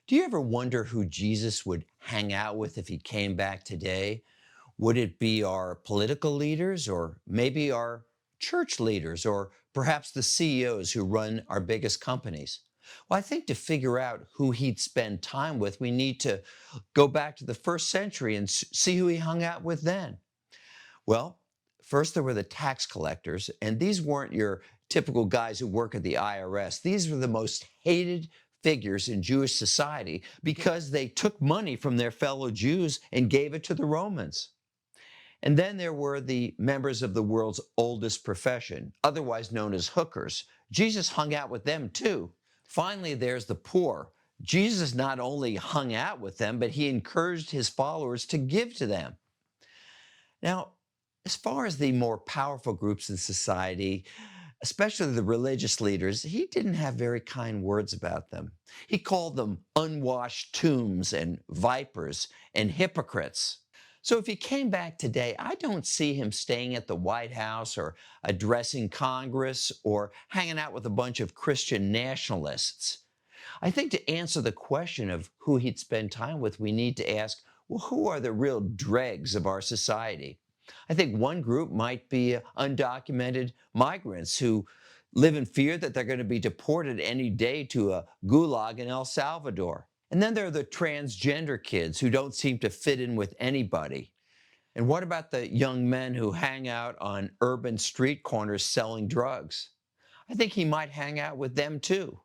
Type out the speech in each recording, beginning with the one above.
Do you ever wonder who Jesus would hang out with if he came back today? Would it be our political leaders or maybe our church leaders or perhaps the CEOs who run our biggest companies? Well, I think to figure out who he'd spend time with, we need to go back to the first century and see who he hung out with then. Well, first there were the tax collectors, and these weren't your typical guys who work at the IRS. These were the most hated figures in Jewish society because they took money from their fellow Jews and gave it to the Romans. And then there were the members of the world's oldest profession, otherwise known as hookers. Jesus hung out with them too. Finally, there's the poor. Jesus not only hung out with them, but he encouraged his followers to give to them. Now, as far as the more powerful groups in society, especially the religious leaders, he didn't have very kind words about them. He called them unwashed tombs and vipers and hypocrites. So if he came back today, I don't see him staying at the White House or addressing Congress or hanging out with a bunch of Christian nationalists. I think to answer the question of who he'd spend time with, we need to ask, well, who are the real dregs of our society? I think one group might be undocumented migrants who live in fear that they're going to be deported any day to a gulag in El Salvador. And then there are the transgender kids who don't seem to fit in with anybody. And what about the young men who hang out on urban street corners selling drugs? I think he might hang out with them too.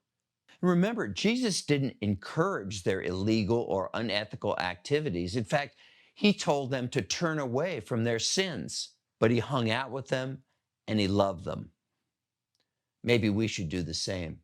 Remember, Jesus didn't encourage their illegal or unethical activities. In fact, he told them to turn away from their sins, but he hung out with them and he loved them. Maybe we should do the same.